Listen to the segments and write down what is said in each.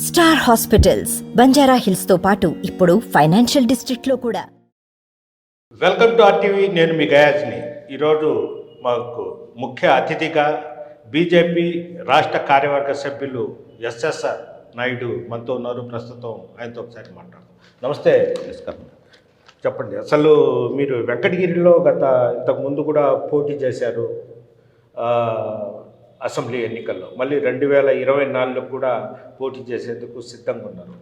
Star hospitals Banjara hills తో పాటు ఇప్పుడు ఫైనాన్షియల్ డిస్ట్రిక్ట్ లో కూడా. Welcome to RTV. నేను మీ గయాజ్ని. ఈరోజు మాకు ముఖ్య అతిథిగా బీజేపీ రాష్ట్ర కార్యవర్గ సభ్యులు ఎస్ఎస్ఆర్ నాయుడు మనతో ఉన్నారు. ప్రస్తుతం ఆయనతో ఒకసారి మాట్లాడదాం. నమస్తే నమస్కారం. చెప్పండి, అసలు మీరు వెంకటగిరిలో ఇంతకు ముందు కూడా పోటీ చేశారు అసెంబ్లీ ఎన్నికల్లో, మళ్ళీ 2024 కూడా పోటీ చేసేందుకు సిద్ధంగా ఉన్నారు.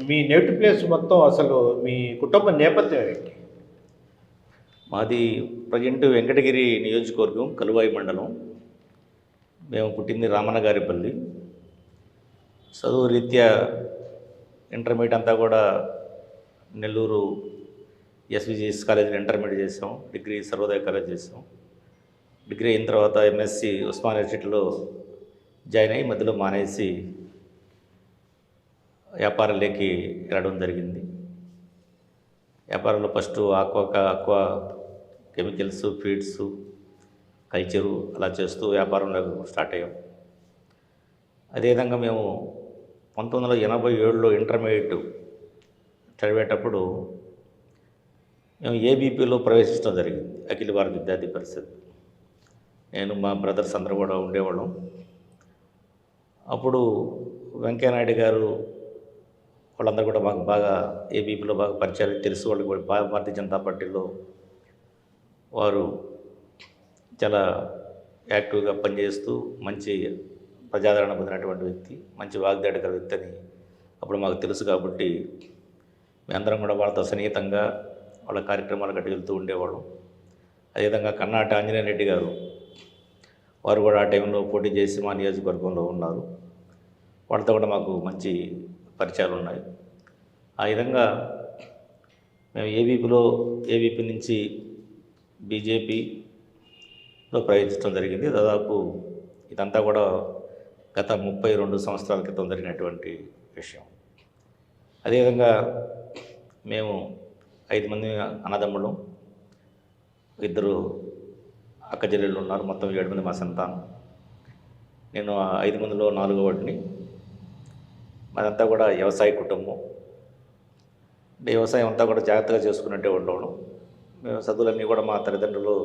మీ నేటివ్ ప్లేస్ మొత్తం అసలు మీ కుటుంబ నేపథ్యం ఏంటి? మాది ప్రజెంట్ వెంకటగిరి నియోజకవర్గం, కలువాయి మండలం. మేము పుట్టింది రామన్నగారిపల్లి. చదువు రీత్యా ఇంటర్మీడియట్ అంతా కూడా నెల్లూరు ఎస్విజిఎస్ కాలేజీలో ఇంటర్మీడియట్ చేసాం. డిగ్రీ సర్వోదయ కాలేజ్ చేసాం. డిగ్రీ అయిన తర్వాత ఎంఎస్సి ఉస్మానియా యూనివర్సిటీలో జాయిన్ అయ్యి మధ్యలో మానేసి వ్యాపారంలోకి వెళ్ళడం జరిగింది. వ్యాపారంలో first aqua chemicals, feeds, culture అలా చేస్తూ వ్యాపారంలో స్టార్ట్ అయ్యాం. అదేవిధంగా మేము 1987లో ఇంటర్మీడియట్ చదివేటప్పుడు మేము ఏబీపీలో ప్రవేశించడం జరిగింది, అఖిల భారత విద్యార్థి పరిషత్. నేను మా బ్రదర్స్ అందరూ కూడా ఉండేవాళ్ళం. అప్పుడు వెంకయ్యనాయుడు గారు వాళ్ళందరూ కూడా మాకు బాగా ఏబీపీలో బాగా పరిచయాలు తెలుసు. వాళ్ళు కూడా భారతీయ జనతా పార్టీలో వారు చాలా యాక్టివ్గా పనిచేస్తూ మంచి ప్రజాదరణ పొందినటువంటి వ్యక్తి, మంచి వాగ్దాడి గల వ్యక్తి అని అప్పుడు మాకు తెలుసు. కాబట్టి మేమందరం కూడా వాళ్ళతో సన్నిహితంగా వాళ్ళ కార్యక్రమాలు గట్టి వెళ్తూ ఉండేవాళ్ళం. అదేవిధంగా కన్నాటి ఆంజనేయ రెడ్డి గారు వారు కూడా ఆ టైంలో పోటీ చేసి మా నియోజకవర్గంలో ఉన్నారు. వాళ్ళతో కూడా మాకు మంచి పరిచయాలు ఉన్నాయి. ఆ విధంగా మేము ఏబీపీ నుంచి బీజేపీలో ప్రవేశించడం జరిగింది. దాదాపు ఇదంతా కూడా గత 32 సంవత్సరాల క్రితం జరిగినటువంటి విషయం. అదేవిధంగా మేము 5 మంది అన్నదమ్ములు, 2 అక్క చెల్లెళ్ళు ఉన్నారు. మొత్తం 7 మంది మా సంతానం. నేను 5 మందిలో 4వ వాడిని. మాదంతా కూడా వ్యవసాయ కుటుంబం. అంటే వ్యవసాయం అంతా కూడా జాగ్రత్తగా చేసుకున్నట్టే ఉండడం. మేము చదువులన్నీ కూడా మా తల్లిదండ్రులు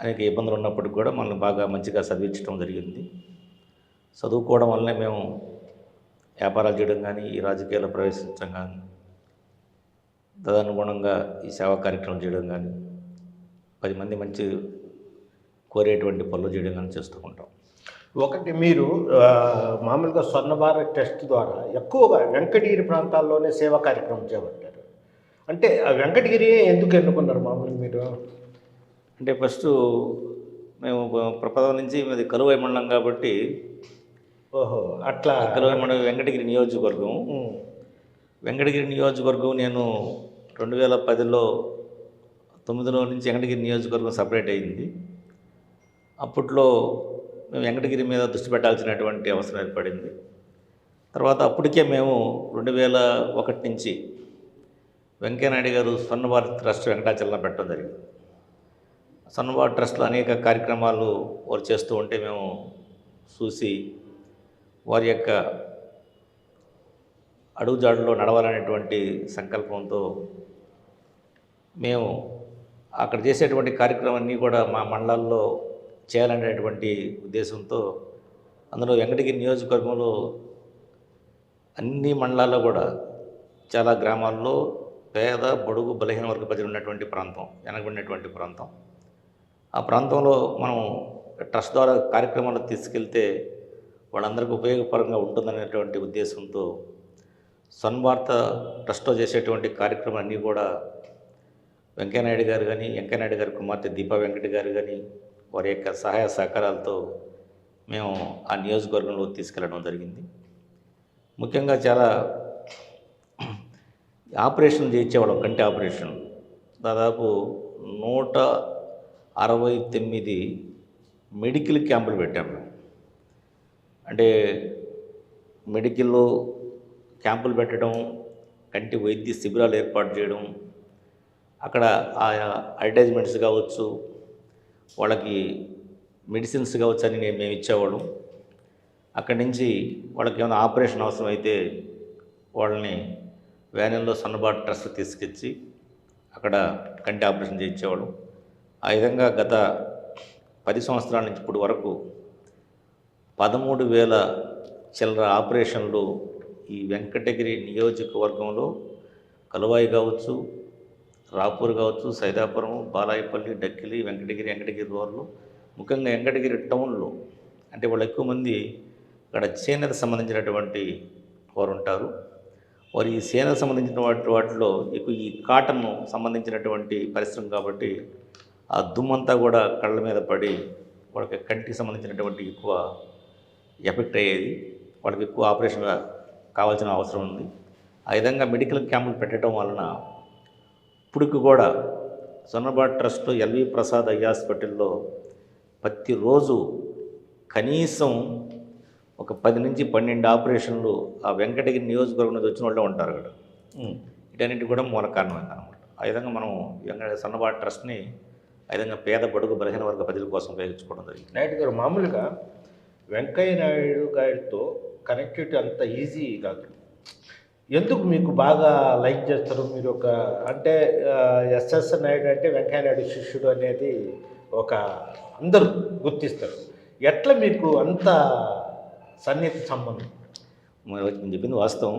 అనేక ఇబ్బందులు ఉన్నప్పటికీ కూడా మనల్ని బాగా మంచిగా చదివించడం జరిగింది. చదువుకోవడం వల్లనే మేము వ్యాపారాలు చేయడం కానీ, ఈ రాజకీయాల్లో ప్రవేశించడం కానీ, తదనుగుణంగా ఈ సేవా కార్యక్రమం చేయడం కానీ, 10 మంది మంచి కోరేటువంటి పనులు చేయడం కానీ చేస్తూ ఉంటాం. ఒకటి, మీరు మామూలుగా స్వర్ణ భారత్ ట్రస్ట్ ద్వారా ఎక్కువగా వెంకటగిరి ప్రాంతాల్లోనే సేవా కార్యక్రమం చేపట్టారు. అంటే ఆ వెంకటగిరి ఎందుకు ఎన్నుకున్నారు మామూలుగా మీరు? అంటే ఫస్ట్ మేము ప్రపదం నుంచి మాది కలువాయి మండలం కాబట్టి, ఓహో అట్లా కలువాయి మండలం వెంకటగిరి నియోజకవర్గం. వెంకటగిరి నియోజకవర్గం నేను 2010లో 9లో నుంచి వెంకటగిరి నియోజకవర్గం సపరేట్ అయింది. అప్పట్లో మేము వెంకటగిరి మీద దృష్టి పెట్టాల్సినటువంటి అవసరం ఏర్పడింది. తర్వాత అప్పటికే మేము 2001 నుంచి వెంకయ్యనాయుడు గారు స్వర్ణ భారత్ ట్రస్ట్ వెంకటాచలంలో పెట్టడం జరిగింది. స్వర్ణ భారత్ ట్రస్ట్లో అనేక కార్యక్రమాలు వారు చేస్తూ ఉంటే మేము చూసి వారి యొక్క అడుగుజాడులో నడవాలనేటువంటి సంకల్పంతో మేము అక్కడ చేసేటువంటి కార్యక్రమాన్ని కూడా మా మండలాల్లో చేయాలనేటువంటి ఉద్దేశంతో, అందులో వెంకటగిరి నియోజకవర్గంలో అన్ని మండలాల్లో కూడా చాలా గ్రామాల్లో పేద, బడుగు, బలహీన వర్గ ప్రజలు ఉన్నటువంటి ప్రాంతం, వెనకబడినటువంటి ప్రాంతం. ఆ ప్రాంతంలో మనం ట్రస్ట్ ద్వారా కార్యక్రమాలు తీసుకెళ్తే వాళ్ళందరికీ ఉపయోగపరంగా ఉంటుందనేటువంటి ఉద్దేశంతో స్వర్ణ భారత ట్రస్ట్లో చేసేటువంటి కార్యక్రమాలన్నీ కూడా వెంకయ్యనాయుడు గారు కానీ, వెంకయ్యనాయుడు గారి కుమార్తె దీపా వెంకట గారు కానీ వారి యొక్క సహాయ సహకారాలతో మేము ఆ నియోజకవర్గంలో తీసుకెళ్ళడం జరిగింది. ముఖ్యంగా చాలా ఆపరేషన్ చేయించేవాళ్ళం. కంటి ఆపరేషన్ దాదాపు 169 మెడికల్ క్యాంపులు పెట్టాము. అంటే మెడికల్లో క్యాంపులు పెట్టడం, కంటి వైద్య శిబిరాలు ఏర్పాటు చేయడం, అక్కడ ఆయా అడ్వర్టైజ్మెంట్స్ కావచ్చు, వాళ్ళకి మెడిసిన్స్ కావచ్చు అని మేము ఇచ్చేవాళ్ళం. అక్కడి నుంచి వాళ్ళకి ఏమైనా ఆపరేషన్ అవసరం అయితే వాళ్ళని వ్యానుల్లో సన్నబాటు ట్రస్ట్ తీసుకొచ్చి అక్కడ కంటి ఆపరేషన్ చేయించేవాడు. ఆ విధంగా గత 10 సంవత్సరాల నుంచి ఇప్పుడు వరకు 13,000 చిల్లర ఆపరేషన్లు ఈ వెంకటగిరి నియోజకవర్గంలో కలువాయి కావచ్చు, రాపూర్ కావచ్చు, సైదాపురం, బాలాయపల్లి, డక్కిలి, వెంకటగిరి రోడ్లు, ముఖ్యంగా వెంకటగిరి టౌన్లో అంటే వాళ్ళు ఎక్కువ మంది ఇక్కడ చేనేత సంబంధించినటువంటి వారు ఉంటారు. వారు ఈ చేనేత సంబంధించిన వాటిలో ఎక్కువ ఈ కాటన్ సంబంధించినటువంటి పరిశ్రమ కాబట్టి ఆ దుమ్మంతా కూడా కళ్ళ మీద పడి వాళ్ళకి కంటికి సంబంధించినటువంటి ఎక్కువ ఎఫెక్ట్ అయ్యేది. వాళ్ళకి ఎక్కువ ఆపరేషన్ కావాల్సిన అవసరం ఉంది. ఆ విధంగా మెడికల్ క్యాంపులు పెట్టడం వలన ఇప్పటికి కూడా సన్నబాటు ట్రస్ట్ ఎల్వి ప్రసాద్ ఐ హాస్పిటల్లో ప్రతిరోజు కనీసం ఒక 10 నుంచి 12 ఆపరేషన్లు ఆ వెంకటగిరి నియోజకవర్గం నుంచి వచ్చిన వాళ్ళు ఉంటారు అక్కడ. వీటన్నిటి కూడా మూల కారణం అనమాట. ఆ విధంగా మనం సన్నబాటు ట్రస్ట్ని ఆ విధంగా పేద బడుగు బలహీన వర్గ ప్రజల కోసం ఉపయోగించుకోవడం జరిగింది. నాయుడు గారు, మామూలుగా వెంకయ్య నాయుడు గారితో కనెక్టివిటీ అంత ఈజీ కాదు. ఎందుకు మీకు బాగా లైక్ చేస్తారు? మీరు ఒక అంటే ఎస్ఎస్ నాయుడు అంటే వెంకయ్య నాయుడు శిష్యుడు అనేది ఒక అందరూ గుర్తిస్తారు. ఎట్లా మీకు అంత సన్నిహిత సంబంధం? మరి నేను చెప్పింది వాస్తవం.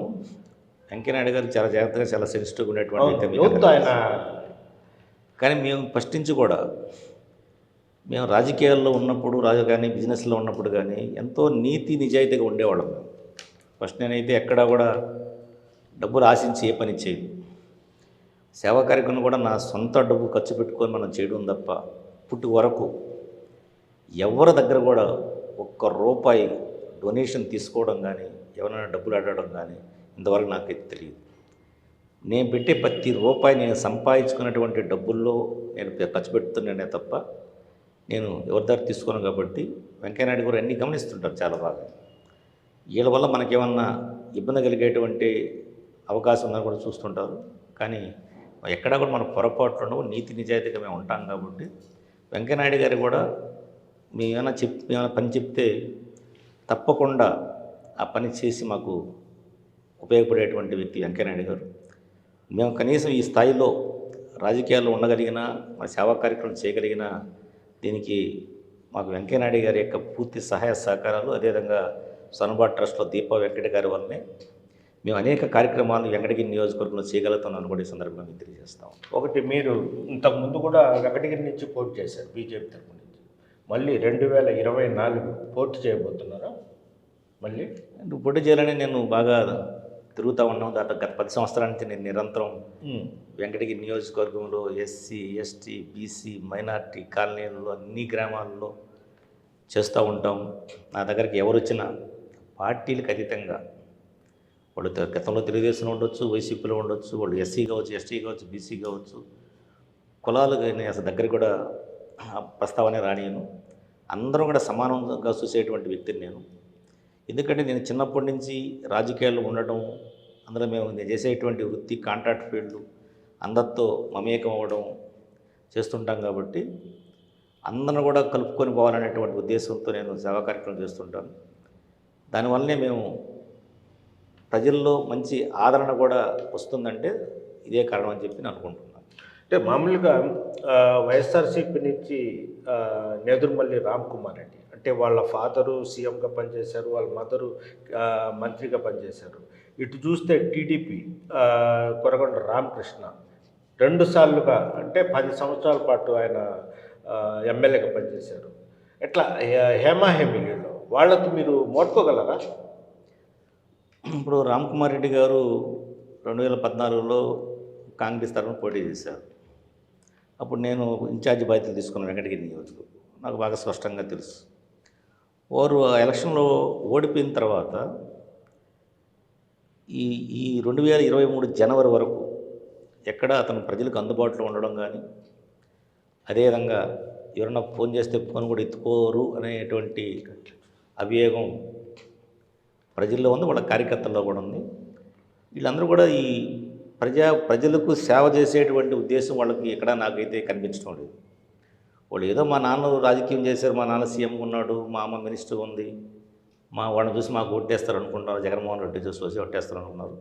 వెంకయ్యనాయుడు గారు చాలా జాగ్రత్తగా, చాలా సెన్సిటివ్గా ఉండేటువంటి ఆయన. కానీ మేము ఫస్ట్ నుంచి కూడా మేము రాజకీయాల్లో ఉన్నప్పుడు కానీ బిజినెస్లో ఉన్నప్పుడు కానీ ఎంతో నీతి నిజాయితీగా ఉండేవాళ్ళం. ఫస్ట్ నేనైతే ఎక్కడా కూడా డబ్బులు ఆశించి ఏ పని చేయదు. సేవా కార్యక్రమం కూడా నా సొంత డబ్బు ఖర్చు పెట్టుకొని మనం చేయడం తప్ప ఇప్పటి వరకు ఎవరి దగ్గర కూడా ఒక్క రూపాయి డొనేషన్ తీసుకోవడం కానీ ఎవరైనా డబ్బులు అడగడం కానీ ఇంతవరకు నాకైతే తెలియదు. నేను పెట్టే ప్రతి రూపాయి నేను సంపాదించుకున్నటువంటి డబ్బుల్లో నేను ఖర్చు పెడుతున్నానే తప్ప నేను ఎవరి దగ్గర తీసుకోను. కాబట్టి వెంకయ్యనాయుడు గారు అన్నీ గమనిస్తుంటారు చాలా బాగా. వీళ్ళ వల్ల మనకేమన్నా ఇబ్బంది కలిగేటువంటి అవకాశం ఉందని కూడా చూస్తుంటారు. కానీ ఎక్కడా కూడా మన పొరపాట్లను నీతి నిజాయితీగా మేము ఉంటాం. కాబట్టి వెంకయ్యనాయుడు గారు కూడా మేమైనా పని చెప్తే తప్పకుండా ఆ పని చేసి మాకు ఉపయోగపడేటువంటి వ్యక్తి వెంకయ్యనాయుడు గారు. మేము కనీసం ఈ స్థాయిలో రాజకీయాల్లో ఉండగలిగిన, మన సేవా కార్యక్రమం చేయగలిగిన దీనికి మాకు వెంకయ్యనాయుడు గారి యొక్క పూర్తి సహాయ సహకారాలు, అదేవిధంగా సన్నబాటు ట్రస్ట్లో దీపా వెంకట గారి వల్లనే మేము అనేక కార్యక్రమాలు వెంకటగిరి నియోజకవర్గంలో చేయగలుగుతున్నాను కూడా ఈ సందర్భంగా మేము తెలియజేస్తాం. ఒకటి, మీరు ఇంతకుముందు కూడా వెంకటగిరి నుంచి పోటీ చేశారు బీజేపీ తరఫు నుంచి. మళ్ళీ 2024 పోటీ చేయబోతున్నారా? మళ్ళీ పోటీ చేయాలని నేను బాగా తిరుగుతూ ఉన్నాం. దాంట్లో గత 10 సంవత్సరాల నుంచి నేను నిరంతరం వెంకటగిరి నియోజకవర్గంలో ఎస్సీ, ఎస్టీ, బీసీ, మైనార్టీ కాలనీలలో అన్ని గ్రామాల్లో చేస్తూ ఉంటాం. నా దగ్గరికి ఎవరు వచ్చినా పార్టీలకు అతీతంగా, వాళ్ళు గతంలో తెలుగుదేశంలో ఉండొచ్చు, వైసీపీలో ఉండొచ్చు, వాళ్ళు ఎస్సీ కావచ్చు, ఎస్టీ కావచ్చు, బీసీ కావచ్చు, కులాలు కానీ అసలు దగ్గర కూడా ప్రస్తావనే రానియను. అందరూ కూడా సమానంగా చూసేటువంటి వ్యక్తిని నేను. ఎందుకంటే నేను చిన్నప్పటి నుంచి రాజకీయాల్లో ఉండటం, అందులో నేను చేసేటువంటి వృత్తి కాంట్రాక్ట్ ఫీల్డ్, అందరితో మమేకం అవ్వడం చేస్తుంటాం. కాబట్టి అందరూ కూడా కలుపుకొని పోవాలనేటువంటి ఉద్దేశంతో నేను సేవా కార్యక్రమం చేస్తుంటాను. దానివల్లనే మేము ప్రజల్లో మంచి ఆదరణ కూడా వస్తుందంటే ఇదే కారణం అని చెప్పి నేను అనుకుంటున్నాను. అంటే మామూలుగా వైఎస్ఆర్సీపీ నుంచి నేదురుమల్లి రామ్ కుమార్ రెడ్డి, అంటే వాళ్ళ ఫాదరు సీఎంగా పనిచేశారు, వాళ్ళ మదరు మంత్రిగా పనిచేశారు. ఇటు చూస్తే టీడీపీ కొరకొండ రామకృష్ణ 2 సార్లుగా అంటే 10 సంవత్సరాల పాటు ఆయన ఎమ్మెల్యేగా పనిచేశారు. ఎట్లా హేమాహేమిలో వాళ్ళతో మీరు మోడ్కోగలరా? ఇప్పుడు రామ్ కుమార్ రెడ్డి గారు 2014లో కాంగ్రెస్ తరఫున పోటీ చేశారు. అప్పుడు నేను ఇన్ఛార్జి బాధ్యతలు తీసుకున్నాను వెంకటగిరి నియోజకవర్గం. నాకు బాగా స్పష్టంగా తెలుసు. వారు ఆ ఎలక్షన్లో ఓడిపోయిన తర్వాత ఈ 2023 జనవరి వరకు ఎక్కడ అతను ప్రజలకు అందుబాటులో ఉండడం కానీ, అదేవిధంగా ఎవరన్నా ఫోన్ చేస్తే ఫోన్ కూడా ఎత్తుకోరు అనేటువంటి అభియోగం ప్రజల్లో ఉంది, వాళ్ళ కార్యకర్తల్లో కూడా ఉంది. వీళ్ళందరూ కూడా ఈ ప్రజలకు సేవ చేసేటువంటి ఉద్దేశం వాళ్ళకి ఎక్కడా నాకైతే కనిపించడం లేదు. వాళ్ళు ఏదో మా నాన్న రాజకీయం చేశారు, మా నాన్న సీఎం ఉన్నాడు, మా అమ్మ మినిస్టర్ ఉంది, వాళ్ళని చూసి మాకు ఓటేస్తారు అనుకుంటున్నారు, జగన్మోహన్ రెడ్డి చూసి ఓటేస్తారు అనుకున్నారు.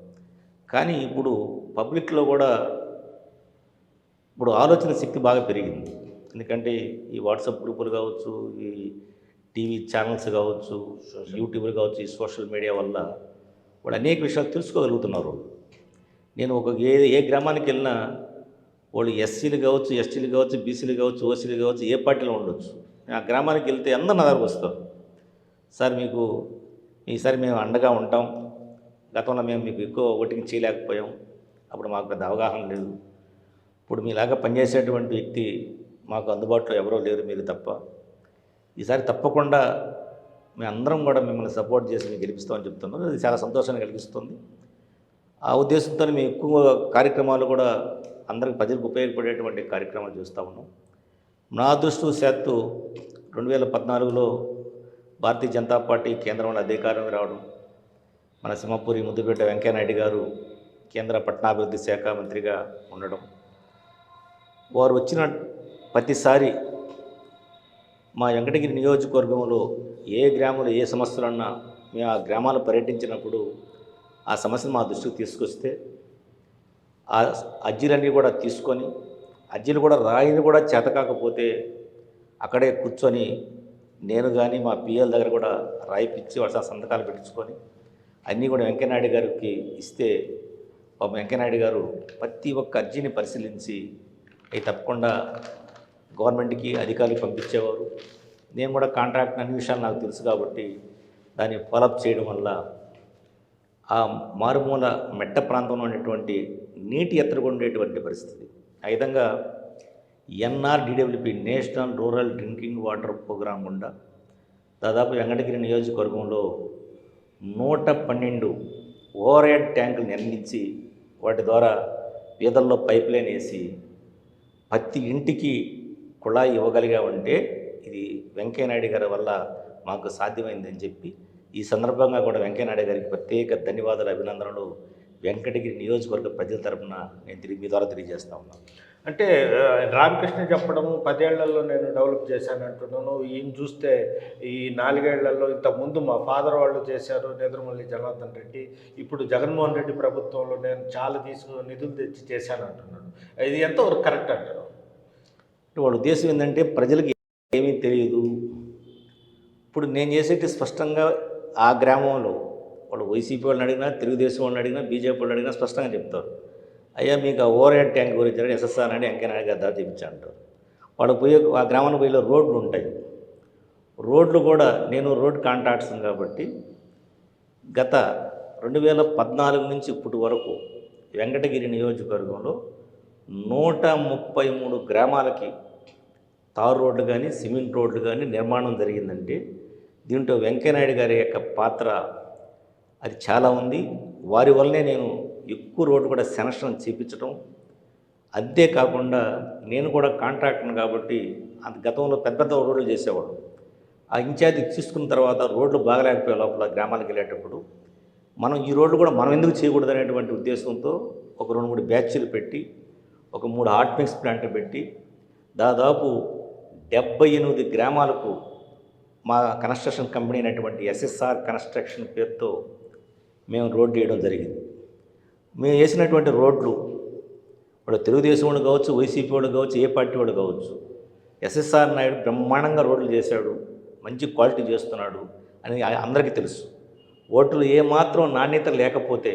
కానీ ఇప్పుడు పబ్లిక్లో కూడా ఇప్పుడు ఆలోచన శక్తి బాగా పెరిగింది. ఎందుకంటే ఈ వాట్సాప్ గ్రూపులు కావచ్చు, ఈ టీవీ ఛానల్స్ కావచ్చు, యూట్యూబ్లు కావచ్చు, ఈ సోషల్ మీడియా వల్ల వాళ్ళు అనేక విషయాలు తెలుసుకోగలుగుతున్నారు. నేను ఏ గ్రామానికి వెళ్ళినా వాళ్ళు ఎస్సీలు కావచ్చు, ఎస్టీలు కావచ్చు, బీసీలు కావచ్చు, ఓసీలు కావచ్చు, ఏ పార్టీలో ఉండొచ్చు. ఆ గ్రామానికి వెళ్తే అందరు నా దగ్గరకు వస్తారు. సార్ మీకు ఈసారి మేము అండగా ఉంటాం, గతంలో మేము మీకు ఎక్కువ ఓటింగ్ చేయలేకపోయాం, అప్పుడు మాకు పెద్ద అవగాహన లేదు, ఇప్పుడు మీలాగా పనిచేసేటువంటి వ్యక్తి మాకు అందుబాటులో ఎవరో లేరు మీరు తప్ప, ఈసారి తప్పకుండా మేమందరం కూడా మిమ్మల్ని సపోర్ట్ చేసి మీకు గెలిపిస్తామని చెప్తున్నారు. అది చాలా సంతోషాన్ని కలిగిస్తుంది. ఆ ఉద్దేశంతో మేము ఎక్కువ కార్యక్రమాలు కూడా అందరికి ప్రజలకు ఉపయోగపడేటువంటి కార్యక్రమాలు చూస్తూ ఉన్నాం. నా అదృష్టవశాత్తు 2014లో భారతీయ జనతా పార్టీ కేంద్రంలో అధికారం రావడం, మన సింహపూరి ముద్దుపేట వెంకయ్యనాయుడు గారు కేంద్ర పట్టణాభివృద్ధి శాఖ మంత్రిగా ఉండడం, వారు వచ్చిన ప్రతిసారి మా వెంకటగిరి నియోజకవర్గంలో ఏ గ్రామంలో ఏ సమస్యలున్నా మేము ఆ గ్రామాలు పర్యటించినప్పుడు ఆ సమస్యను మా దృష్టికి తీసుకొస్తే ఆ అర్జీలన్నీ కూడా తీసుకొని, అర్జీలు కూడా రాయిని కూడా చేతకాకపోతే అక్కడే కూర్చొని నేను కానీ మా పిఎల్ దగ్గర కూడా రాయిపిచ్చి వాళ్ళ సంతకాలు పెట్టించుకొని అన్నీ కూడా వెంకయ్యనాయుడు గారికి ఇస్తే వెంకయ్యనాయుడు గారు ప్రతి ఒక్క అర్జీని పరిశీలించి అవి తప్పకుండా గవర్నమెంట్కి అధికారులకు పంపించేవారు. నేను కూడా కాంట్రాక్ట్ అన్ని విషయాలు నాకు తెలుసు కాబట్టి దాన్ని ఫాలోఅప్ చేయడం వల్ల ఆ మారుమూల మెట్ట ప్రాంతంలో ఉన్నటువంటి నీటి ఎత్తుగా ఉండేటువంటి పరిస్థితి. ఆ విధంగా NRDWP national rural drinking water program గుండా దాదాపు వెంకటగిరి నియోజకవర్గంలో 112 ఓవర్ హెడ్ ట్యాంకులు నిర్మించి వాటి ద్వారా వీధల్లో పైప్ లైన్ వేసి ప్రతి ఇంటికి కుళాయి ఇవ్వగలిగామంటే ఇది వెంకయ్యనాయుడు గారి వల్ల మాకు సాధ్యమైందని చెప్పి ఈ సందర్భంగా కూడా వెంకయ్యనాయుడు గారికి ప్రత్యేక ధన్యవాదాలు, అభినందనలు వెంకటగిరి నియోజకవర్గ ప్రజల తరపున నేను మీ ద్వారా తెలియజేస్తా ఉన్నాను. అంటే రామకృష్ణ చెప్పడం 10 ఏళ్లలో నేను డెవలప్ చేశానంటున్నాను. ఈయన చూస్తే ఈ 4 ఏళ్లలో ఇంతకుముందు మా ఫాదర్ వాళ్ళు చేశారు, నేదురుమల్లి జనార్దన్ రెడ్డి, ఇప్పుడు జగన్మోహన్ రెడ్డి ప్రభుత్వంలో నేను చాలా నిధులు తెచ్చి చేశానంటున్నాను. ఇది ఎంతవరకు కరెక్ట్ అంటారు? వాళ్ళ ఉద్దేశం ఏంటంటే ప్రజలకు ఏమీ తెలియదు. ఇప్పుడు నేను చేసేటి స్పష్టంగా ఆ గ్రామంలో వాళ్ళు వైసీపీ వాళ్ళని అడిగినా, తెలుగుదేశం వాళ్ళని అడిగినా, బీజేపీ వాళ్ళని అడిగినా స్పష్టంగా చెప్తారు. అయ్యా మీకు ఆ ఓవర్ హెడ్ ట్యాంక్ గురించి SSR అని వెంకయ్యనాయుడు గారి ద్వారా చూపించారంటారు. వాళ్ళు పోయే ఆ గ్రామానికి పోయే రోడ్లు ఉంటాయి. రోడ్లు కూడా నేను రోడ్ కాంట్రాక్ట్స్ కాబట్టి గత 2014 నుంచి ఇప్పటి వరకు వెంకటగిరి నియోజకవర్గంలో 133 గ్రామాలకి తారు రోడ్లు కానీ, సిమెంట్ రోడ్లు కానీ నిర్మాణం జరిగిందంటే దీంట్లో వెంకయ్యనాయుడు గారి యొక్క పాత్ర అది చాలా ఉంది. వారి వల్లనే నేను ఎక్కువ రోడ్డు కూడా శాంక్షన్ చేయించడం, అంతేకాకుండా నేను కూడా కాంట్రాక్టర్ని కాబట్టి గతంలో పెద్ద పెద్ద రోడ్లు చేసేవాడు. ఆ ఇన్ఛార్జ్ తీసుకున్న తర్వాత రోడ్లు బాగలేకపోయే లోపల గ్రామాలకు వెళ్ళేటప్పుడు మనం ఈ రోడ్లు కూడా మనం ఎందుకు చేయకూడదు అనేటువంటి ఉద్దేశంతో ఒక 2-3 బ్యాచ్లు పెట్టి ఒక 3 హాట్ మిక్స్ ప్లాంట్లు పెట్టి దాదాపు 78 గ్రామాలకు మా కన్స్ట్రక్షన్ కంపెనీ అయినటువంటి SSR కన్స్ట్రక్షన్ పేరుతో మేము రోడ్డు వేయడం జరిగింది. మేము వేసినటువంటి రోడ్లు ఇప్పుడు తెలుగుదేశం వాళ్ళు కావచ్చు, వైసీపీ వాళ్ళు కావచ్చు, ఏ పార్టీ వాళ్ళు కావచ్చు, SSR నాయుడు బ్రహ్మాండంగా రోడ్లు చేశాడు, మంచి క్వాలిటీ చేస్తున్నాడు అని అందరికీ తెలుసు. ఓట్లు ఏమాత్రం నాణ్యత లేకపోతే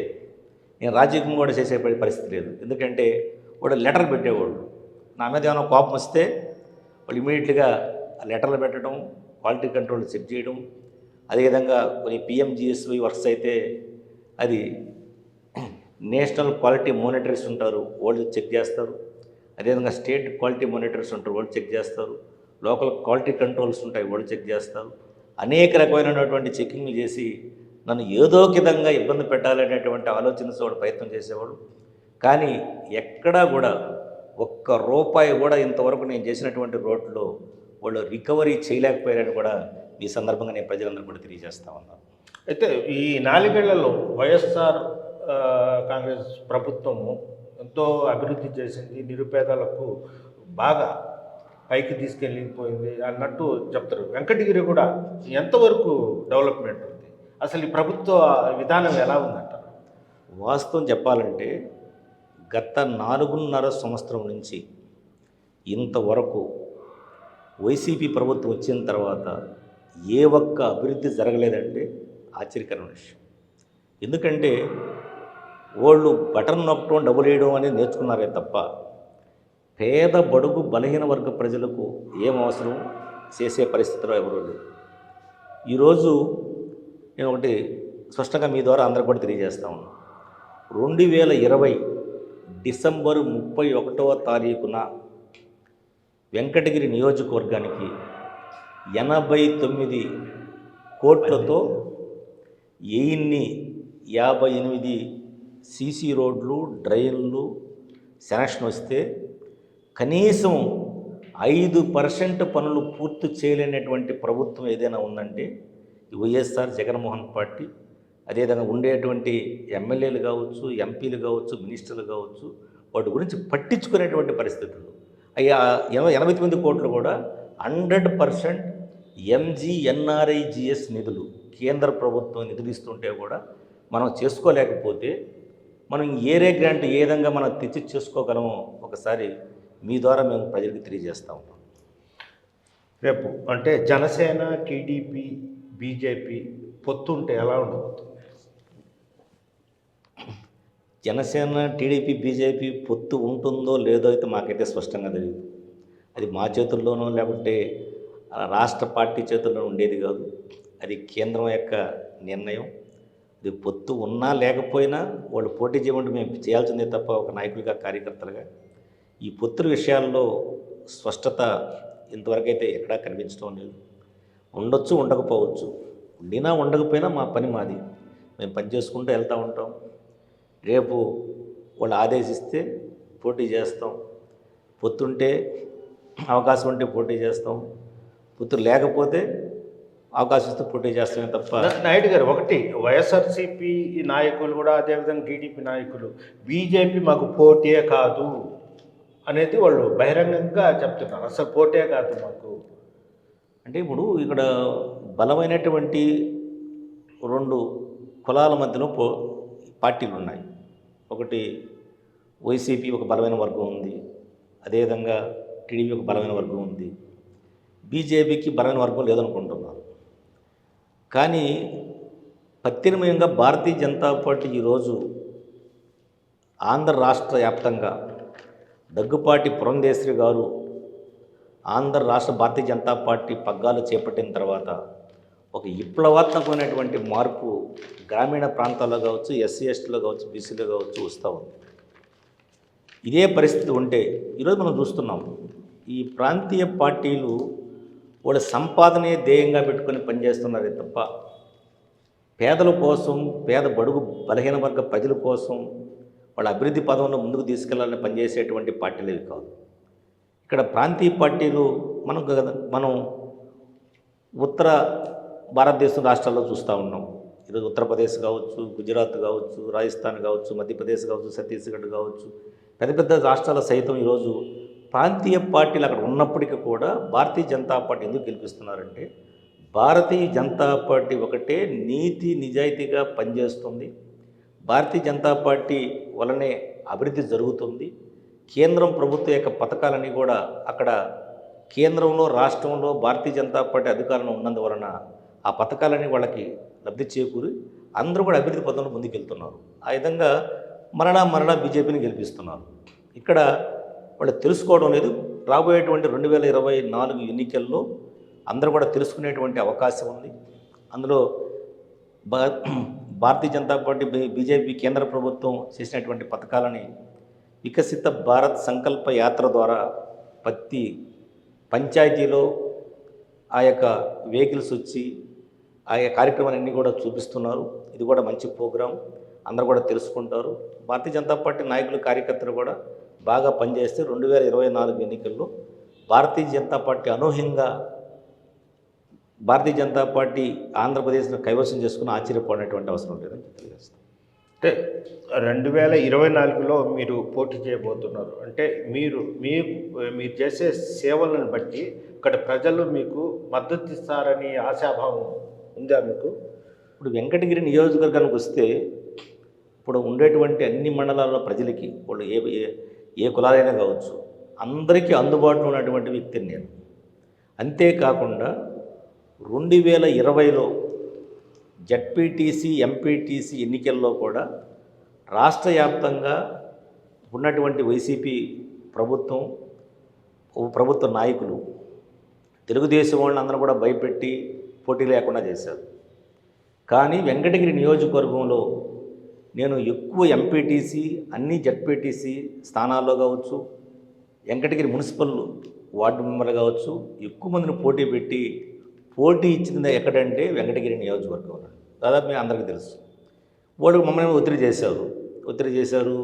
నేను రాజకీయం కూడా చేసే పరిస్థితి లేదు. ఎందుకంటే వాడు లెటర్ పెట్టేవాళ్ళు, నా మీద ఏమైనా కోపం వస్తే వాళ్ళు ఇమీడియట్గా ఆ లెటర్లు పెట్టడం, క్వాలిటీ కంట్రోల్ చెక్ చేయడం, అదేవిధంగా కొన్ని PMGSY వర్క్స్ అయితే అది నేషనల్ క్వాలిటీ మానిటర్స్ ఉంటారు, వాళ్ళు చెక్ చేస్తారు. అదేవిధంగా స్టేట్ క్వాలిటీ మానిటర్స్ ఉంటారు, వాళ్ళు చెక్ చేస్తారు. లోకల్ క్వాలిటీ కంట్రోల్స్ ఉంటాయి, వాళ్ళు చెక్ చేస్తారు. అనేక రకమైనటువంటి చెకింగ్లు చేసి నన్ను ఏదో విధంగా ఇబ్బంది పెట్టాలనేటువంటి ఆలోచనతో వాడు ప్రయత్నం చేసేవాడు. కానీ ఎక్కడా కూడా ఒక్క రూపాయి కూడా ఇంతవరకు నేను చేసినటువంటి రోడ్లో వాళ్ళు రికవరీ చేయలేకపోయారని కూడా ఈ సందర్భంగా నేను ప్రజలందరూ కూడా తెలియజేస్తా ఉన్నాను. అయితే ఈ 4 ఏళ్లలో వైఎస్ఆర్ కాంగ్రెస్ ప్రభుత్వము ఎంతో అభివృద్ధి చేసింది, నిరుపేదలకు బాగా పైకి తీసుకెళ్ళిపోయింది అన్నట్టు చెప్తారు. వెంకటగిరి కూడా ఎంతవరకు డెవలప్మెంట్ ఉంది? అసలు ఈ ప్రభుత్వ విధానం ఎలా ఉందంటారు? వాస్తవం చెప్పాలంటే గత 4.5 సంవత్సరం నుంచి ఇంతవరకు వైసీపీ ప్రభుత్వం వచ్చిన తర్వాత ఏ ఒక్క అభివృద్ధి జరగలేదంటే ఆశ్చర్యకరమైన విషయం. ఎందుకంటే వాళ్ళు బటన్ నొక్కడం డబ్బులు వేయడం అనేది నేర్చుకున్నారే తప్ప పేద బడుగు బలహీన వర్గ ప్రజలకు ఏం అవసరం చేసే పరిస్థితిలో ఎవరూ లేదు. ఈరోజు నేను ఒకటి స్పష్టంగా మీ ద్వారా అందరికి కూడా తెలియజేస్తా ఉన్నాను. 2020 డిసెంబరు 31వ తారీఖున వెంకటగిరి నియోజకవర్గానికి 89 కోట్లతో 1058 సీసీ రోడ్లు, డ్రైన్లు శాంక్షన్ వస్తే కనీసం 5% పనులు పూర్తి చేయలేనటువంటి ప్రభుత్వం ఏదైనా ఉందంటే వైఎస్ఆర్ జగన్మోహన్ పార్టీ. అదేవిధంగా ఉండేటువంటి ఎమ్మెల్యేలు కావచ్చు, ఎంపీలు కావచ్చు, మినిస్టర్లు కావచ్చు, వాటి గురించి పట్టించుకునేటువంటి పరిస్థితులు. అయ్యా 89 కోట్లు కూడా 100% MGNRIGS నిధులు, కేంద్ర ప్రభుత్వం నిధులు ఇస్తుంటే కూడా మనం చేసుకోలేకపోతే మనం ఏరే గ్రాంట్ ఏ విధంగా మనం తెచ్చి చేసుకోగలమో ఒకసారి మీ ద్వారా మేము ప్రజలకు తెలియజేస్తాం. రేపు అంటే జనసేన, టీడీపీ, బీజేపీ పొత్తుంటే ఎలా ఉండబోతుంది? జనసేన, టీడీపీ, బీజేపీ పొత్తు ఉంటుందో లేదో అయితే మాకైతే స్పష్టంగా తెలియదు. అది మా చేతుల్లోనో లేకుంటే రాష్ట్ర పార్టీ చేతుల్లో ఉండేది కాదు. అది కేంద్రం యొక్క నిర్ణయం. ఇది పొత్తు ఉన్నా లేకపోయినా వాళ్ళు పోటీ చేయమంటే మేము చేయాల్సిందే తప్ప ఒక నాయకులుగా, కార్యకర్తలుగా ఈ పొత్తుల విషయాల్లో స్పష్టత ఇంతవరకైతే ఎక్కడా కనిపించడం లేదు. ఉండొచ్చు, ఉండకపోవచ్చు. ఉండినా ఉండకపోయినా మా పని మాది. మేము పని చేసుకుంటూ వెళ్తూ ఉంటాం. రేపు వాళ్ళు ఆదేశిస్తే పోటీ చేస్తాం. పొత్తుంటే అవకాశం ఉంటే పోటీ చేస్తాం. పొత్తు లేకపోతే అవకాశం ఇస్తే పోటీ చేస్తామే తప్ప. నాయుడు గారు, ఒకటి వైఎస్ఆర్సీపీ నాయకులు కూడా, అదేవిధంగా టీడీపీ నాయకులు బీజేపీ మాకు పోటీ కాదు అనేది వాళ్ళు బహిరంగంగా చెప్తున్నారు. అసలు పోటీ కాదు మాకు అంటే ఇప్పుడు ఇక్కడ బలమైనటువంటి 2 కులాల మధ్యలో పార్టీలు ఉన్నాయి. ఒకటి వైసీపీ ఒక బలమైన వర్గం ఉంది, అదేవిధంగా టీడీపీ ఒక బలమైన వర్గం ఉంది, బీజేపీకి బలమైన వర్గం లేదనుకుంటున్నారు. కానీ ప్రత్యామ్నాయంగా భారతీయ జనతా పార్టీ ఈరోజు ఆంధ్ర రాష్ట్ర వ్యాప్తంగా దగ్గుపాటి పురంధేశ్వరి గారు ఆంధ్ర రాష్ట్ర భారతీయ జనతా పార్టీ పగ్గాలు చేపట్టిన తర్వాత ఒక విప్లవాత్మకమైనటువంటి మార్పు గ్రామీణ ప్రాంతాల్లో కావచ్చు, ఎస్సీ ఎస్టీలో కావచ్చు, బీసీలో కావచ్చు వస్తూ ఉంది. ఇదే పరిస్థితి ఉంటే ఈరోజు మనం చూస్తున్నాం, ఈ ప్రాంతీయ పార్టీలు వాళ్ళ సంపాదనే ధ్యేయంగా పెట్టుకొని పనిచేస్తున్నారే తప్ప పేదల కోసం, పేద బడుగు బలహీన వర్గ ప్రజల కోసం వాళ్ళ అభివృద్ధి పదంలో ముందుకు తీసుకెళ్లాలని పనిచేసేటువంటి పార్టీలు ఇవి కాదు. ఇక్కడ ప్రాంతీయ పార్టీలు మనం ఉత్తర భారతదేశం రాష్ట్రాల్లో చూస్తూ ఉన్నాం. ఈరోజు ఉత్తరప్రదేశ్ కావచ్చు, గుజరాత్ కావచ్చు, రాజస్థాన్ కావచ్చు, మధ్యప్రదేశ్ కావచ్చు, ఛత్తీస్గఢ్ కావచ్చు, పెద్ద పెద్ద రాష్ట్రాల సైతం ఈరోజు ప్రాంతీయ పార్టీలు అక్కడ ఉన్నప్పటికీ కూడా భారతీయ జనతా పార్టీ ఎందుకు గెలిపిస్తున్నారంటే భారతీయ జనతా పార్టీ ఒకటే నీతి నిజాయితీగా పనిచేస్తుంది. భారతీయ జనతా పార్టీ వలనే అభివృద్ధి జరుగుతుంది. కేంద్రం ప్రభుత్వం యొక్క పథకాలన్నీ కూడా అక్కడ కేంద్రంలో, రాష్ట్రంలో భారతీయ జనతా పార్టీ అధికారంలో ఉన్నందువలన ఆ పథకాలన్నీ వాళ్ళకి లబ్ధి చేకూరి అందరూ కూడా అభివృద్ధి పథంలో ముందుకెళ్తున్నారు. ఆ విధంగా మరలా బీజేపీని గెలిపిస్తున్నారు. ఇక్కడ వాళ్ళు తెలుసుకోవడం లేదు. రాబోయేటువంటి 2024 ఎన్నికల్లో అందరూ కూడా తెలుసుకునేటువంటి అవకాశం ఉంది. అందులో భారతీయ జనతా పార్టీ, బీజేపీ కేంద్ర ప్రభుత్వం చేసినటువంటి పథకాలని వికసిత భారత్ సంకల్ప యాత్ర ద్వారా ప్రతి పంచాయతీలో ఆ యొక్క వెహికల్స్ వచ్చి ఆ కార్యక్రమాలన్నీ కూడా చూపిస్తున్నారు. ఇది కూడా మంచి ప్రోగ్రాం, అందరూ కూడా తెలుసుకుంటారు. భారతీయ జనతా పార్టీ నాయకులు, కార్యకర్తలు కూడా బాగా పనిచేస్తే 2024 ఎన్నికల్లో భారతీయ జనతా పార్టీ అనూహ్యంగా భారతీయ జనతా పార్టీ ఆంధ్రప్రదేశ్ను కైవసం చేసుకుని ఆశ్చర్యపోయినటువంటి అవసరం లేదని తెలియజేస్తాం. అంటే 2024లో మీరు పోటీ చేయబోతున్నారు అంటే మీరు చేసే సేవలను బట్టి ఇక్కడ ప్రజలు మీకు మద్దతు ఇస్తారని ఆశాభావం ఉందా మీకు? ఇప్పుడు వెంకటగిరి నియోజకవర్గానికి వస్తే ఇప్పుడు ఉండేటువంటి అన్ని మండలాల ప్రజలకి వాళ్ళు ఏ ఏ- ఏ కులాలైనా కావచ్చు, అందరికీ అందుబాటులో ఉన్నటువంటి వ్యక్తిని నేను. అంతేకాకుండా 2020లో జడ్పీటీసీ ఎంపీటీసీ ఎన్నికల్లో కూడా రాష్ట్ర వ్యాప్తంగా ఉన్నటువంటి వైసీపీ ప్రభుత్వం ప్రభుత్వ నాయకులు తెలుగుదేశం వాళ్ళని అందరూ కూడా భయపెట్టి పోటీ లేకుండా చేశారు. కానీ వెంకటగిరి నియోజకవర్గంలో నేను ఎక్కువ ఎంపీటీసీ అన్ని జడ్పీటీసీ స్థానాల్లో కావచ్చు, వెంకటగిరి మున్సిపల్ వార్డు మెంబర్లు కావచ్చు, ఎక్కువ మందిని పోటీ పెట్టి పోటీ ఇచ్చింది ఎక్కడంటే వెంకటగిరి నియోజకవర్గంలో. దాదాపు మీ అందరికీ తెలుసు. వాళ్ళు మమ్మల్ని ఒత్తిడి చేశారు,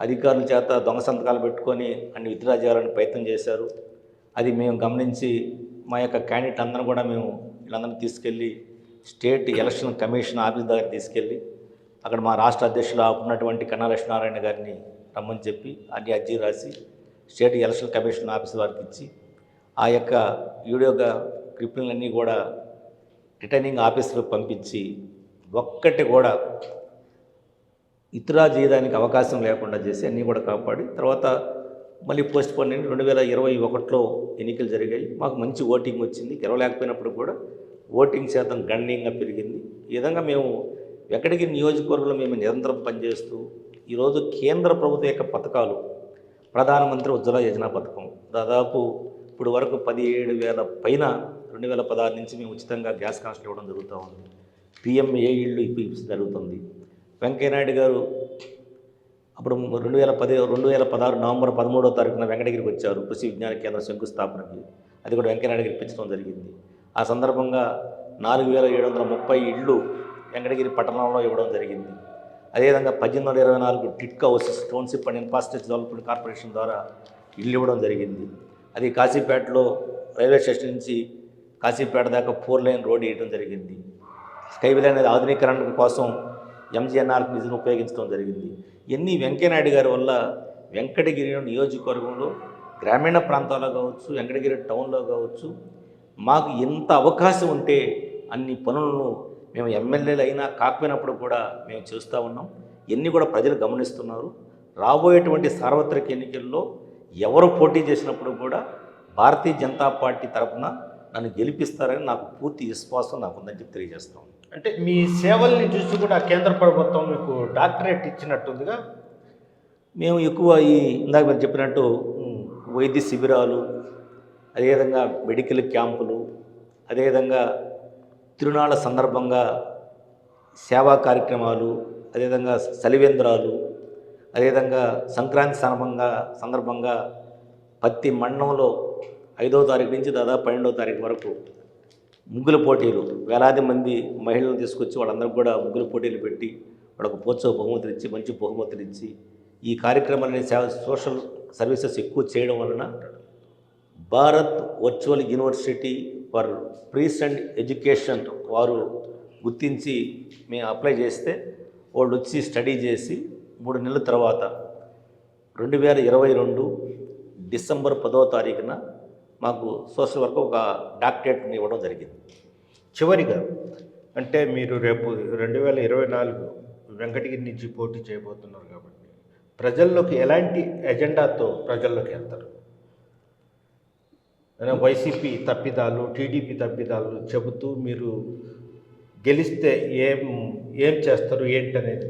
అధికారుల చేత దొంగ సంతకాలు పెట్టుకొని అన్ని విత్డ్రా చేయాలని ప్రయత్నం చేశారు. అది మేము గమనించి మా యొక్క క్యాండిడేట్ అందరూ కూడా మేము వీళ్ళందరినీ తీసుకెళ్ళి స్టేట్ ఎలక్షన్ కమిషన్ ఆఫీస్ దగ్గర తీసుకెళ్ళి అక్కడ మా రాష్ట్ర అధ్యక్షులు ఉన్నటువంటి కన్నా లక్ష్మీనారాయణ గారిని రమ్మని చెప్పి అన్ని అర్జీ రాసి స్టేట్ ఎలక్షన్ కమిషన్ ఆఫీస్ వారికి ఇచ్చి ఆ యొక్క వీడియోగా క్లిప్పింగ్లన్నీ కూడా రిటర్నింగ్ ఆఫీసర్కి పంపించి ఒక్కటి కూడా ఇతరా చేయడానికి అవకాశం లేకుండా చేసి అన్నీ కూడా కాపాడి తర్వాత మళ్ళీ పోస్ట్ పోన్ 2021లో ఎన్నికలు జరిగాయి. మాకు మంచి ఓటింగ్ వచ్చింది. గెలవలేకపోయినప్పుడు కూడా ఓటింగ్ శాతం గణనీయంగా పెరిగింది. ఈ విధంగా మేము వెంకటగిరి నియోజకవర్గంలో మేము నిరంతరం పనిచేస్తూ ఈరోజు కేంద్ర ప్రభుత్వం యొక్క పథకాలు ప్రధానమంత్రి ఉజ్వల యోజన పథకం దాదాపు ఇప్పుడు వరకు 17,000 పైన 2016 నుంచి మేము ఉచితంగా గ్యాస్ కనెక్షన్ ఇవ్వడం జరుగుతూ ఉంది. పిఎంఏ ఇళ్ళు ఇప్పించడం జరుగుతుంది. వెంకయ్యనాయుడు గారు అప్పుడు 2016 నవంబర్ 13వ తారీఖున వెంకటగిరికి వచ్చారు కృషి విజ్ఞాన కేంద్రం శంకుస్థాపనకి. అది కూడా వెంకయ్యనాయుడు గారికి ఇప్పించడం జరిగింది. ఆ సందర్భంగా 4,730 ఇళ్ళు వెంకటగిరి పట్టణంలో ఇవ్వడం జరిగింది. అదేవిధంగా 1824 TIDCO houses township and infrastructure development corporation ద్వారా ఇల్లు ఇవ్వడం జరిగింది. అది కాశీపేటలో రైల్వే స్టేషన్ నుంచి కాశీపేట దాకా 4 లైన్ రోడ్ వేయడం జరిగింది. స్కైవే అనేది ఆధునీకరణ కోసం ఎంజీఎన్ఆర్ నిధులను ఉపయోగించడం జరిగింది. ఇవన్నీ వెంకయ్యనాయుడు గారి వల్ల వెంకటగిరి నియోజకవర్గంలో గ్రామీణ ప్రాంతాల్లో కావచ్చు, వెంకటగిరి టౌన్లో కావచ్చు, మాకు ఎంత అవకాశం ఉంటే అన్ని పనులను మేము ఎమ్మెల్యేలు అయినా కాకపోయినప్పుడు కూడా మేము చేస్తూ ఉన్నాం. ఇవన్నీ కూడా ప్రజలు గమనిస్తున్నారు. రాబోయేటువంటి సార్వత్రిక ఎన్నికల్లో ఎవరు పోటీ చేసినప్పుడు కూడా భారతీయ జనతా పార్టీ తరఫున నన్ను గెలిపిస్తారని నాకు పూర్తి విశ్వాసం నాకుందని చెప్పి తెలియజేస్తాం. అంటే మీ సేవల్ని చూసి కూడా కేంద్ర ప్రభుత్వం మీకు డాక్టరేట్ ఇచ్చినట్టుందిగా. మేము ఎక్కువ ఇందాక మీరు చెప్పినట్టు వైద్య శిబిరాలు, అదేవిధంగా మెడికల్ క్యాంపులు, అదేవిధంగా తిరునాళ్ళ సందర్భంగా సేవా కార్యక్రమాలు, అదేవిధంగా చలివేంద్రాలు, అదేవిధంగా సంక్రాంతి సందర్భంగా ప్రతి మండలంలో 5వ తారీఖు నుంచి దాదాపు 12వ తారీఖు వరకు ముగ్గుల పోటీలు, వేలాది మంది మహిళలను తీసుకొచ్చి వాళ్ళందరికీ కూడా ముగ్గుల పోటీలు పెట్టి వాళ్ళకు ప్రోత్సాహ బహుమతులు ఇచ్చి మంచి బహుమతులు ఇచ్చి ఈ కార్యక్రమాలని సోషల్ సర్వీసెస్ ఎక్కువ చేయడం వలన Bharat virtual university for piece and education వారు గుర్తించి మేము అప్లై చేస్తే వాళ్ళు వచ్చి స్టడీ చేసి 3 నెలల తర్వాత 2022 డిసెంబర్ 10వ తారీఖున మాకు సోషల్ వర్క్ ఒక డాక్టరేట్ని ఇవ్వడం జరిగింది. చివరిగా అంటే మీరు రేపు 2024 వెంకటగిరి నుంచి పోటీ చేయబోతున్నారు కాబట్టి ప్రజల్లోకి ఎలాంటి ఎజెండాతో ప్రజల్లోకి వెళ్తారు? వైసీపీ తప్పిదాలు, టీడీపీ తప్పిదాలు చెబుతూ మీరు గెలిస్తే ఏం చేస్తారు ఏంటనేది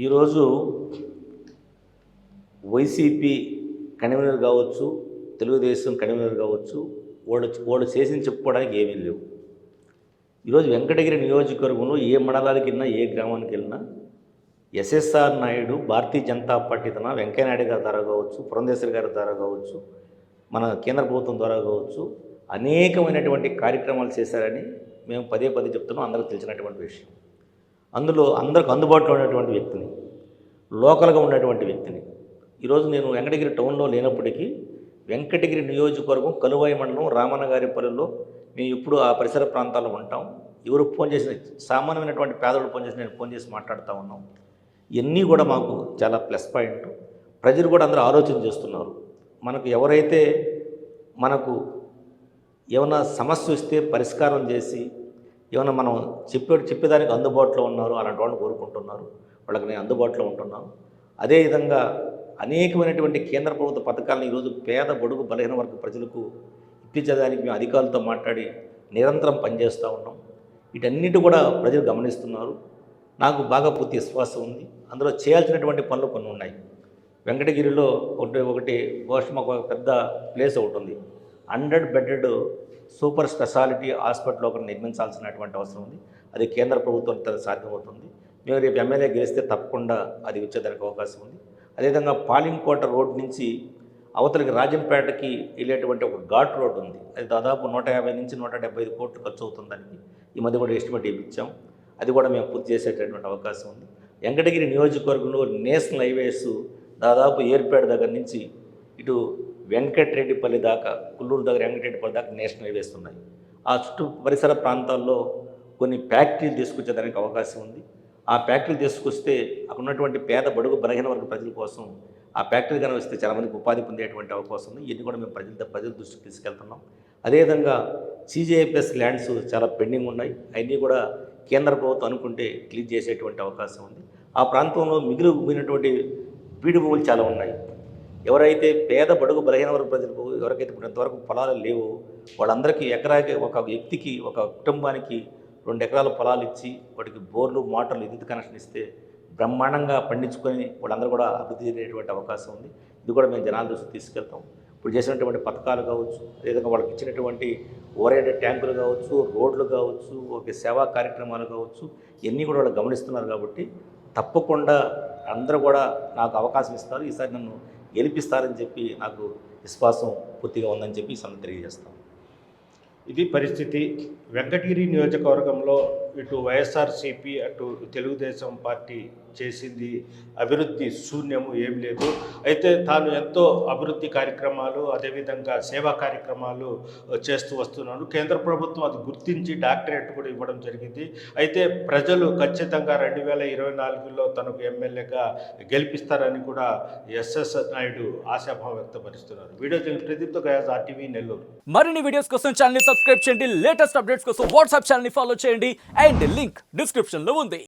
ఈరోజు వైసీపీ కన్వీనర్ కావచ్చు, తెలుగుదేశం కన్వీనర్ కావచ్చు, వాళ్ళు చేసింది చెప్పుకోవడానికి ఏమీ లేవు. ఈరోజు వెంకటగిరి నియోజకవర్గంలో ఏ మండలానికి వెళ్ళినా, ఏ గ్రామానికి వెళ్ళినా ఎస్ఎస్ఆర్ నాయుడు భారతీయ జనతా పార్టీ తన వెంకయ్యనాయుడు గారి ద్వారా కావచ్చు, పురంధేశ్వరి గారి ద్వారా కావచ్చు, మన కేంద్ర ప్రభుత్వం ద్వారా కావచ్చు అనేకమైనటువంటి కార్యక్రమాలు చేశారని మేము పదే చెప్తున్నాం. అందరికీ తెలిసినటువంటి విషయం. అందులో అందరికి అందుబాటులో ఉన్నటువంటి వ్యక్తిని, లోకల్గా ఉన్నటువంటి వ్యక్తిని. ఈరోజు నేను వెంకటగిరి టౌన్లో లేనప్పటికీ వెంకటగిరి నియోజకవర్గం కలువాయి మండలం రామన్నగారిపల్లిలో మేము ఎప్పుడు ఆ పరిసర ప్రాంతాల్లో ఉంటాం. ఎవరు ఫోన్ చేసిన సామాన్యమైనటువంటి పేదవాళ్ళు ఫోన్ చేసి నేను ఫోన్ చేసి మాట్లాడుతూ ఉన్నాం. ఇవన్నీ కూడా మాకు చాలా ప్లస్ పాయింట్. ప్రజలు కూడా అందరూ ఆలోచన చేస్తున్నారు. మనకు ఎవరైతే మనకు ఏమైనా సమస్య వస్తే పరిష్కారం చేసి ఏమన్నా మనం చెప్పేదానికి అందుబాటులో ఉన్నారు, అలాంటి వాళ్ళని కోరుకుంటున్నారు. వాళ్ళకి నేను అందుబాటులో ఉంటున్నాను. అదేవిధంగా అనేకమైనటువంటి కేంద్ర ప్రభుత్వ పథకాలను ఈరోజు పేద బడుగు బలహీన వర్గ ప్రజలకు ఇప్పించేదానికి మేము అధికారులతో మాట్లాడి నిరంతరం పనిచేస్తూ ఉన్నాం. వీటన్నిటి కూడా ప్రజలు గమనిస్తున్నారు. నాకు బాగా పూర్తి విశ్వాసం ఉంది. అందులో చేయాల్సినటువంటి పనులు కొన్ని ఉన్నాయి. వెంకటగిరిలో ఒకటి మాకు ఒక పెద్ద ప్లేస్ ఒకటి ఉంది. 100 బెడ్డెడ్ సూపర్ స్పెషాలిటీ హాస్పిటల్ ఒకటి నిర్మించాల్సినటువంటి అవసరం ఉంది. అది కేంద్ర ప్రభుత్వంతో సాధ్యమవుతుంది. మేము రేపు ఎమ్మెల్యే గెలిస్తే తప్పకుండా అది వచ్చేదానికి అవకాశం ఉంది. అదేవిధంగా పాలింకోట రోడ్ నుంచి అవతలికి రాజంపేటకి వెళ్ళేటువంటి ఒక ఘాట్ రోడ్ ఉంది. అది దాదాపు 150 నుంచి 175 కోట్లు ఖర్చు అవుతుంది. దానికి ఈ మధ్య కూడా ఎస్టిమేట్ ఇప్పించాం. అది కూడా మేము పూర్తి చేసేటటువంటి అవకాశం ఉంది. వెంకటగిరి నియోజకవర్గంలో నేషనల్ హైవేస్ దాదాపు ఏర్పేట దగ్గర నుంచి ఇటు వెంకటరెడ్డిపల్లి దాకా, కుల్లూరు దగ్గర వెంకటరెడ్డిపల్లి దాకా నేషనల్ హైవేస్ ఉన్నాయి. ఆ చుట్టూ పరిసర ప్రాంతాల్లో కొన్ని ఫ్యాక్టరీలు తీసుకొచ్చేదానికి అవకాశం ఉంది. ఆ ఫ్యాక్టరీలు తీసుకొస్తే అక్కడ ఉన్నటువంటి పేద బడుగు బలహీన వర్గ ప్రజల కోసం ఆ ఫ్యాక్టరీ కనుక వస్తే చాలామందికి ఉపాధి పొందేటువంటి అవకాశం ఉంది. ఇవన్నీ కూడా మేము ప్రజల దృష్టికి తీసుకెళ్తున్నాం. అదేవిధంగా CJFS ల్యాండ్స్ చాలా పెండింగ్ ఉన్నాయి. అవన్నీ కూడా కేంద్ర ప్రభుత్వం అనుకుంటే క్లీన్ చేసేటువంటి అవకాశం ఉంది. ఆ ప్రాంతంలో మిగిలిపోయినటువంటి బీడు భూములు చాలా ఉన్నాయి. ఎవరైతే పేద బడుగు బలహీన వర్గ ప్రజలకు ఎవరికైతే ఇంతవరకు పొలాలు లేవో వాళ్ళందరికీ ఎకరాకి ఒక వ్యక్తికి ఒక కుటుంబానికి 2 ఎకరాల పొలాలు ఇచ్చి వాటికి బోర్లు మోటార్లు విద్యుత్ కనెక్షన్ ఇస్తే బ్రహ్మాండంగా పండించుకొని వాళ్ళందరూ కూడా అభివృద్ధి చేసేటువంటి అవకాశం ఉంది. ఇది కూడా మేము జనాల దృష్టికి తీసుకెళ్తాం. ఇప్పుడు చేసినటువంటి పథకాలు కావచ్చు, అదేవిధంగా వాళ్ళకి ఇచ్చినటువంటి ఓవరేడెడ్ ట్యాంకులు కావచ్చు, రోడ్లు కావచ్చు, ఒక సేవా కార్యక్రమాలు కావచ్చు, ఇవన్నీ కూడా వాళ్ళు గమనిస్తున్నారు. కాబట్టి తప్పకుండా అందరూ కూడా నాకు అవకాశం ఇస్తారు, ఈసారి నన్ను గెలిపిస్తారని చెప్పి నాకు విశ్వాసం పూర్తిగా ఉందని చెప్పి ఈ సమయం తెలియజేస్తాం. ఇది పరిస్థితి. వెంకటగిరి నియోజకవర్గంలో ఇటు వైఎస్ఆర్సీపీ అటు తెలుగుదేశం పార్టీ చేసింది అభివృద్ధి శూన్యము ఏం లేదు. అయితే తాను ఎంతో అభివృద్ధి కార్యక్రమాలు అదేవిధంగా సేవా కార్యక్రమాలు చేస్తూ వస్తున్నాను. కేంద్ర ప్రభుత్వం అది గుర్తించి డాక్టరేట్ కూడా ఇవ్వడం జరిగింది. అయితే ప్రజలు ఖచ్చితంగా 2024లో తనకు ఎమ్మెల్యేగా గెలిపిస్తారని కూడా ఎస్ఎస్ నాయుడు ఆశాభావం వ్యక్తపరుస్తున్నారు. వీడియో ప్రదీప్తో గయాజ్, RTV నెల్లూరు. మరిన్ని వీడియోస్ కోసం ఛానల్ ని సబ్స్క్రైబ్ చేయండి. లేటెస్ట్ అప్డేట్స్ కోసం వాట్సాప్ ఛానల్ ని ఫాలో చేయండి. అండ్ లింక్ డిస్క్రిప్షన్ లో ఉంది.